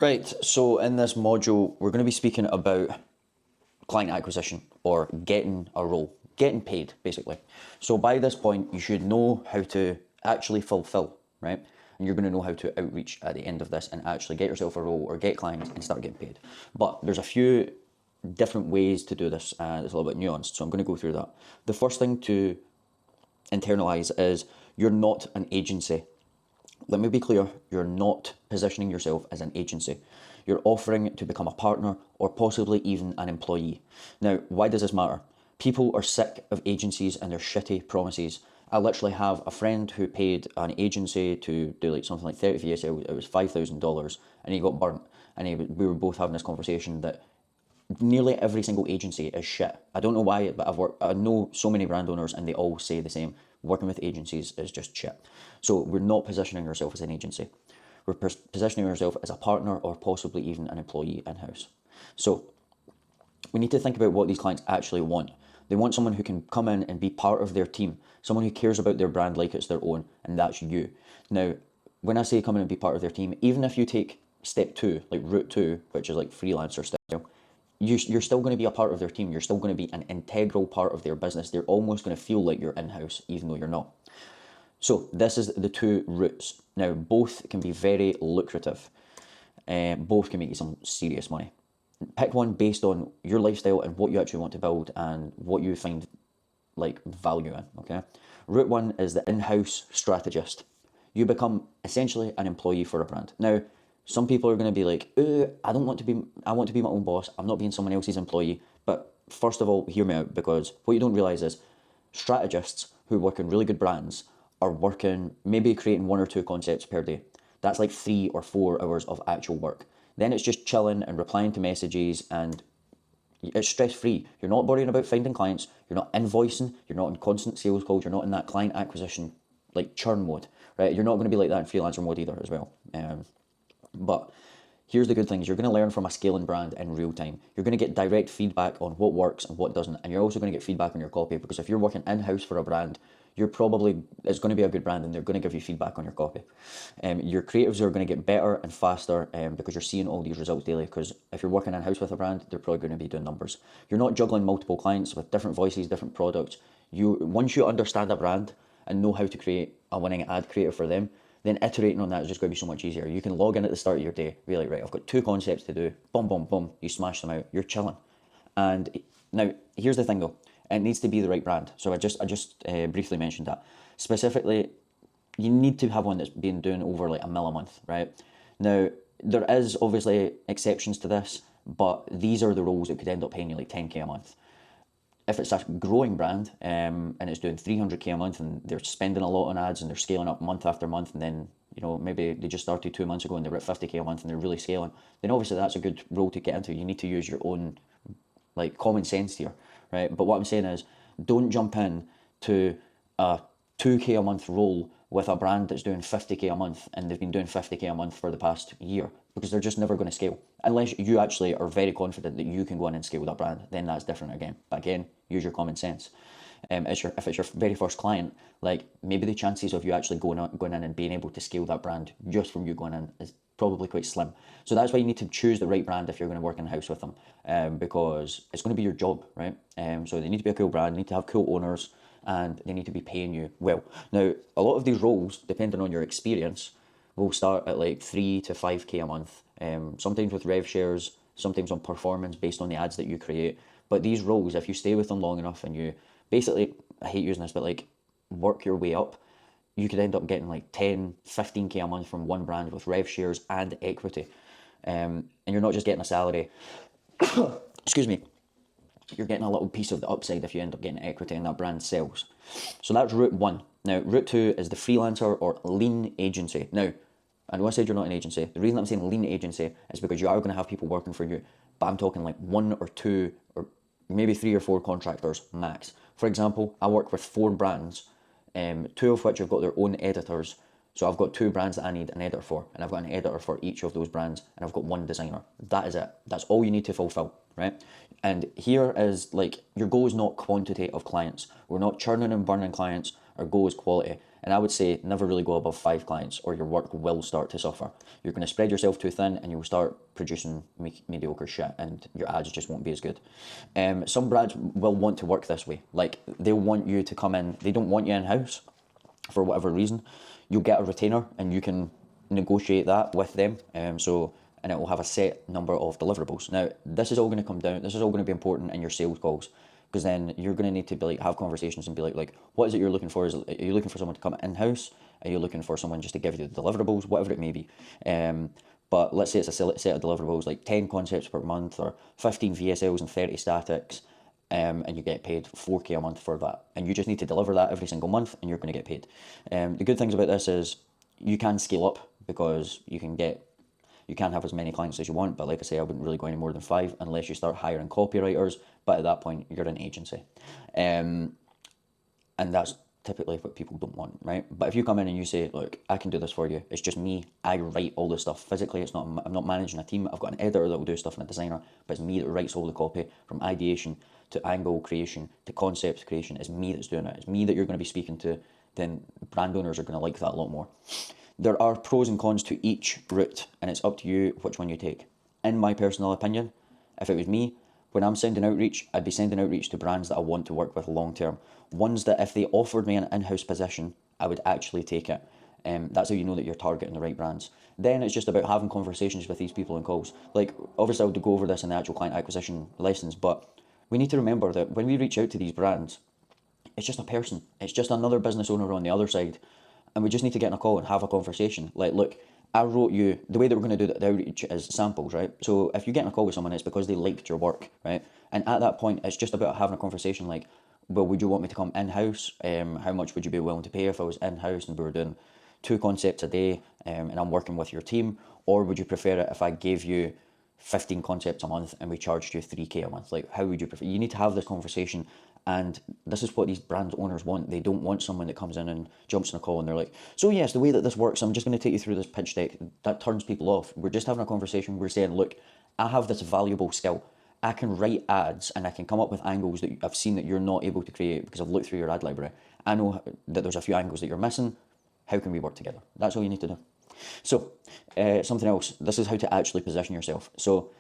Right, so in this module, we're going to be speaking about client acquisition or getting a role, getting paid basically. So by this point, you should know how to actually fulfill, right? And you're going to know how to outreach at the end of this and actually get yourself a role or get clients and start getting paid. But there's a few different ways to do this, and it's a little bit nuanced, so I'm going to go through that. The first thing to internalize is you're not an agency. Let me be clear, you're not positioning yourself as an agency. You're offering to become a partner or possibly even an employee. Now, why does this matter? People are sick of agencies and their shitty promises. I literally have a friend who paid an agency to do like something like 30 VSL. It was $5,000 and he got burnt. And we were both having this conversation that nearly every single agency is shit. I don't know why, but I know so many brand owners and they all say the same. Working with agencies is just shit. So we're not positioning ourselves as an agency. We're positioning ourselves as a partner or possibly even an employee in-house. So we need to think about what these clients actually want. They want someone who can come in and be part of their team, someone who cares about their brand like it's their own, and that's you. Now, when I say come in and be part of their team, even if you take step 2, like route 2, which is like freelancer style, you're still going to be a part of their team. You're still going to be an integral part of their business. They're almost going to feel like you're in-house, even though you're not. So this is the 2 routes. Now, both can be very lucrative. Both can make you some serious money. Pick one based on your lifestyle and what you actually want to build and what you find like value in, okay? Route 1 is the in-house strategist. You become essentially an employee for a brand. Now, some people are going to be like, I want to be my own boss. I'm not being someone else's employee. But first of all, hear me out, because what you don't realize is strategists who work in really good brands are working, maybe creating 1 or 2 concepts per day. That's like 3 or 4 hours of actual work. Then it's just chilling and replying to messages, and it's stress-free. You're not worrying about finding clients. You're not invoicing. You're not in constant sales calls. You're not in that client acquisition, like churn mode, right? You're not going to be like that in freelancer mode either as well. But here's the good thing, is you're going to learn from a scaling brand in real time. You're going to get direct feedback on what works and what doesn't. And you're also going to get feedback on your copy, because if you're working in-house for a brand, it's going to be a good brand and they're going to give you feedback on your copy. Your creatives are going to get better and faster because you're seeing all these results daily, because if you're working in-house with a brand, they're probably going to be doing numbers. You're not juggling multiple clients with different voices, different products. Once you understand a brand and know how to create a winning ad creative for them, then iterating on that is just going to be so much easier. You can log in at the start of your day, be like, right, I've got 2 concepts to do, boom, boom, boom, you smash them out, you're chilling. And now, here's the thing though, it needs to be the right brand. So I just briefly mentioned that. Specifically, you need to have one that's been doing over like $1 million a month, right? Now, there is obviously exceptions to this, but these are the roles that could end up paying you like 10k a month. If it's a growing brand and it's doing 300k a month and they're spending a lot on ads and they're scaling up month after month, and then maybe they just started 2 months ago and they're at 50k a month and they're really scaling, then obviously that's a good role to get into. You need to use your own like common sense here, right? But what I'm saying is, don't jump in to a 2k a month role with a brand that's doing 50k a month and they've been doing 50k a month for the past year, because they're just never going to scale. Unless you actually are very confident that you can go in and scale that brand, then that's different again. But again, use your common sense. If it's your very first client, like maybe the chances of you actually going in and being able to scale that brand just from you going in is probably quite slim. So that's why you need to choose the right brand if you're going to work in house with them, because it's going to be your job, right? So they need to be a cool brand, they need to have cool owners, and they need to be paying you well. Now, a lot of these roles, depending on your experience, will start at like 3 to 5k a month. Sometimes with rev shares, sometimes on performance based on the ads that you create. But these roles, if you stay with them long enough and you basically, I hate using this, but like work your way up, you could end up getting like 10, 15k a month from one brand with rev shares and equity. And you're not just getting a salary, excuse me, you're getting a little piece of the upside if you end up getting equity and that brand sells. So that's route 1. Now, route 2 is the freelancer or lean agency. Now, I know I said you're not an agency. The reason I'm saying lean agency is because you are going to have people working for you, but I'm talking like 1 or 2 or maybe 3 or 4 contractors max. For example, I work with 4 brands, 2 of which have got their own editors. So I've got 2 brands that I need an editor for, and I've got an editor for each of those brands, and I've got 1 designer. That is it. That's all you need to fulfill, right? And here is like, your goal is not quantity of clients. We're not churning and burning clients. Our goal is quality. And I would say never really go above 5 clients or your work will start to suffer. You're going to spread yourself too thin and you'll start producing mediocre shit and your ads just won't be as good. Some brands will want to work this way. Like, they'll want you to come in. They don't want you in-house for whatever reason. You'll get a retainer and you can negotiate that with them. And it will have a set number of deliverables. Now, this is all going to come down, this is all going to be important in your sales calls, because then you're going to need to be like, have conversations and be like, what is it you're looking for? Are you looking for someone to come in-house? Are you looking for someone just to give you the deliverables? Whatever it may be. But let's say it's a set of deliverables, like 10 concepts per month or 15 VSLs and 30 statics, and you get paid 4K a month for that. And you just need to deliver that every single month and you're going to get paid. The good things about this is you can scale up because you can have as many clients as you want, but like I say, I wouldn't really go any more than 5 unless you start hiring copywriters, but at that point, you're an agency. And that's typically what people don't want, right? But if you come in and you say, look, I can do this for you, it's just me, I write all this stuff physically, I'm not managing a team, I've got an editor that will do stuff and a designer, but it's me that writes all the copy, from ideation to angle creation to concept creation, it's me that's doing it, it's me that you're going to be speaking to, then brand owners are going to like that a lot more. There are pros and cons to each route, and it's up to you which one you take. In my personal opinion, if it was me, when I'm sending outreach, I'd be sending outreach to brands that I want to work with long term. Ones that if they offered me an in-house position, I would actually take it. That's how you know that you're targeting the right brands. Then it's just about having conversations with these people in calls. Like, obviously I would go over this in the actual client acquisition lessons, but we need to remember that when we reach out to these brands, it's just a person. It's just another business owner on the other side. And we just need to get in a call and have a conversation. Like, look, I wrote you, the way that we're going to do the outreach is samples, right? So if you get in a call with someone, it's because they liked your work, right? And at that point, it's just about having a conversation like, well, would you want me to come in-house? How much would you be willing to pay if I was in-house and we were doing 2 concepts a day and I'm working with your team? Or would you prefer it if I gave you 15 concepts a month and we charged you 3K a month? Like, how would you prefer? You need to have this conversation. And this is what these brand owners want. They don't want someone that comes in and jumps in a call and they're like, so yes, the way that this works, I'm just going to take you through this pitch deck. That turns people off. We're just having a conversation. We're saying, look, I have this valuable skill. I can write ads and I can come up with angles that I've seen that you're not able to create because I've looked through your ad library. I know that there's a few angles that you're missing. How can we work together? That's all you need to do. So, something else. This is how to actually position yourself. So,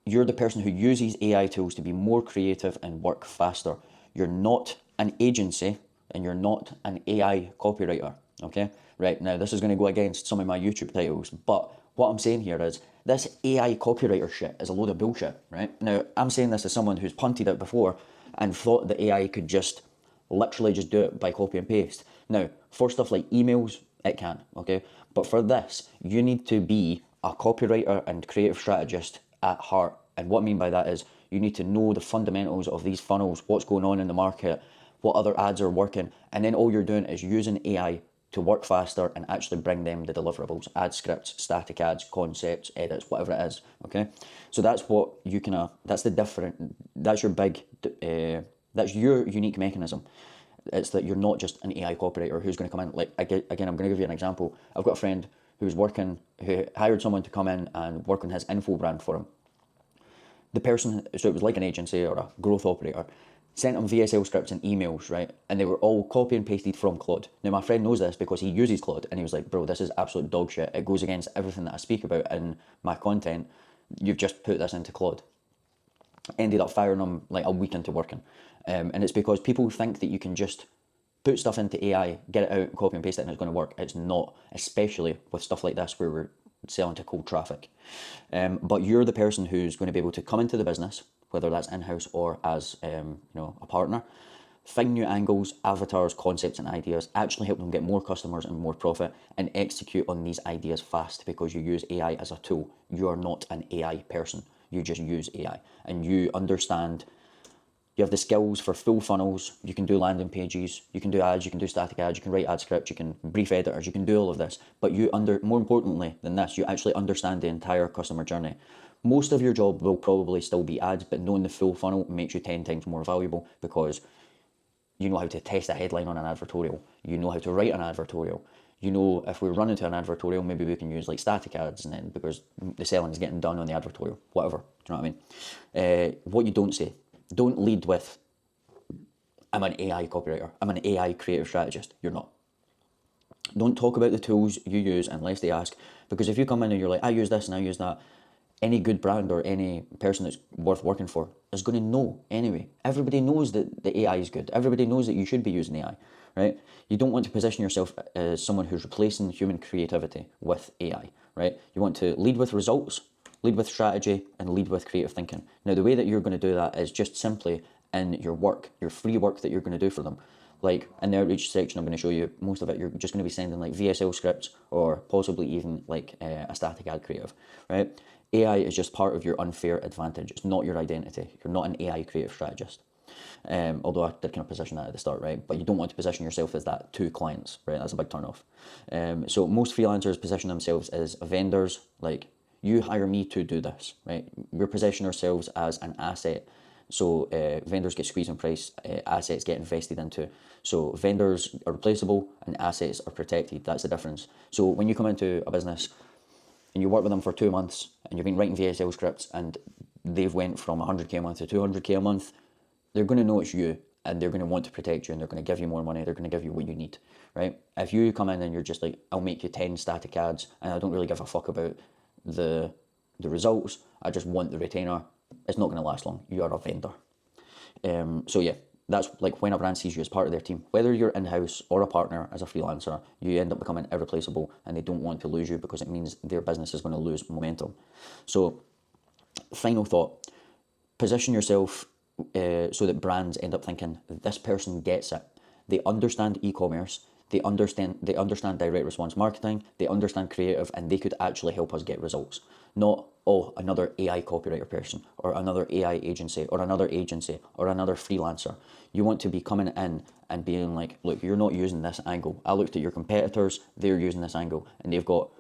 you're the person who uses AI tools to be more creative and work faster. You're not an agency and you're not an AI copywriter, okay? Right, now this is going to go against some of my YouTube titles, but what I'm saying here is this AI copywriter shit is a load of bullshit, right? Now, I'm saying this as someone who's punted it before and thought that AI could just literally just do it by copy and paste. Now, for stuff like emails, it can, okay? But for this, you need to be a copywriter and creative strategist at heart. And what I mean by that is you need to know the fundamentals of these funnels, what's going on in the market, what other ads are working, and then all you're doing is using AI to work faster and actually bring them the deliverables, ad scripts, static ads, concepts, edits, whatever it is, okay? So that's what you can, that's your unique mechanism. It's that you're not just an AI copywriter who's going to come in, like, again, I'm going to give you an example. I've got a friend who hired someone to come in and work on his info brand for him. The person, so it was like an agency or a growth operator, sent him VSL scripts and emails, right? And they were all copy and pasted from Claude. Now, my friend knows this because he uses Claude, and he was like, bro, this is absolute dog shit. It goes against everything that I speak about in my content. You've just put this into Claude. Ended up firing him like a week into working. And it's because people think that you can just put stuff into AI, get it out, copy and paste it, and it's going to work. It's not, especially with stuff like this where we're selling to cold traffic. But you're the person who's going to be able to come into the business, whether that's in-house or as a partner, find new angles, avatars, concepts and ideas, actually help them get more customers and more profit, and execute on these ideas fast because you use AI as a tool. You are not an AI person. You just use AI and you understand. You have the skills for full funnels, you can do landing pages, you can do ads, you can do static ads, you can write ad scripts, you can brief editors, you can do all of this. But more importantly than this, you actually understand the entire customer journey. Most of your job will probably still be ads, but knowing the full funnel makes you 10 times more valuable because you know how to test a headline on an advertorial. You know how to write an advertorial. You know, if we run into an advertorial, maybe we can use like static ads, and then because the selling is getting done on the advertorial, whatever. Do you know what I mean? What you don't say. Don't lead with, I'm an AI copywriter, I'm an AI creative strategist. You're not. Don't talk about the tools you use unless they ask, because if you come in and you're like, I use this and I use that, any good brand or any person that's worth working for is going to know anyway. Everybody knows that the AI is good. Everybody knows that you should be using AI, right? You don't want to position yourself as someone who's replacing human creativity with AI, right? You want to lead with results, lead with strategy, and lead with creative thinking. Now, the way that you're going to do that is just simply in your work, your free work that you're going to do for them. Like in the outreach section, I'm going to show you most of it. You're just going to be sending like VSL scripts or possibly even like a static ad creative, right? AI is just part of your unfair advantage. It's not your identity. You're not an AI creative strategist. Although I did kind of position that at the start, right? But you don't want to position yourself as that to clients, right? That's a big turn off. So most freelancers position themselves as vendors, like you hire me to do this, right? We're positioning ourselves as an asset. So vendors get squeezed in price, assets get invested into. So vendors are replaceable and assets are protected. That's the difference. So when you come into a business and you work with them for 2 months and you've been writing VSL scripts and they've went from 100k a month to 200k a month, they're going to know it's you and they're going to want to protect you and they're going to give you more money. They're going to give you what you need, right? If you come in and you're just like, I'll make you 10 static ads and I don't really give a fuck about the results, I just want the retainer, it's not going to last long. You are a vendor. So yeah, that's like when a brand sees you as part of their team. Whether you're in-house or a partner as a freelancer, you end up becoming irreplaceable and they don't want to lose you because it means their business is going to lose momentum. So final thought, position yourself so that brands end up thinking, this person gets it. They understand e-commerce, they understand direct response marketing, they understand creative, and they could actually help us get results. Not, oh, another AI copywriter person, or another AI agency, or another agency, or another freelancer. You want to be coming in and being like, look, you're not using this angle. I looked at your competitors, they're using this angle, and they've got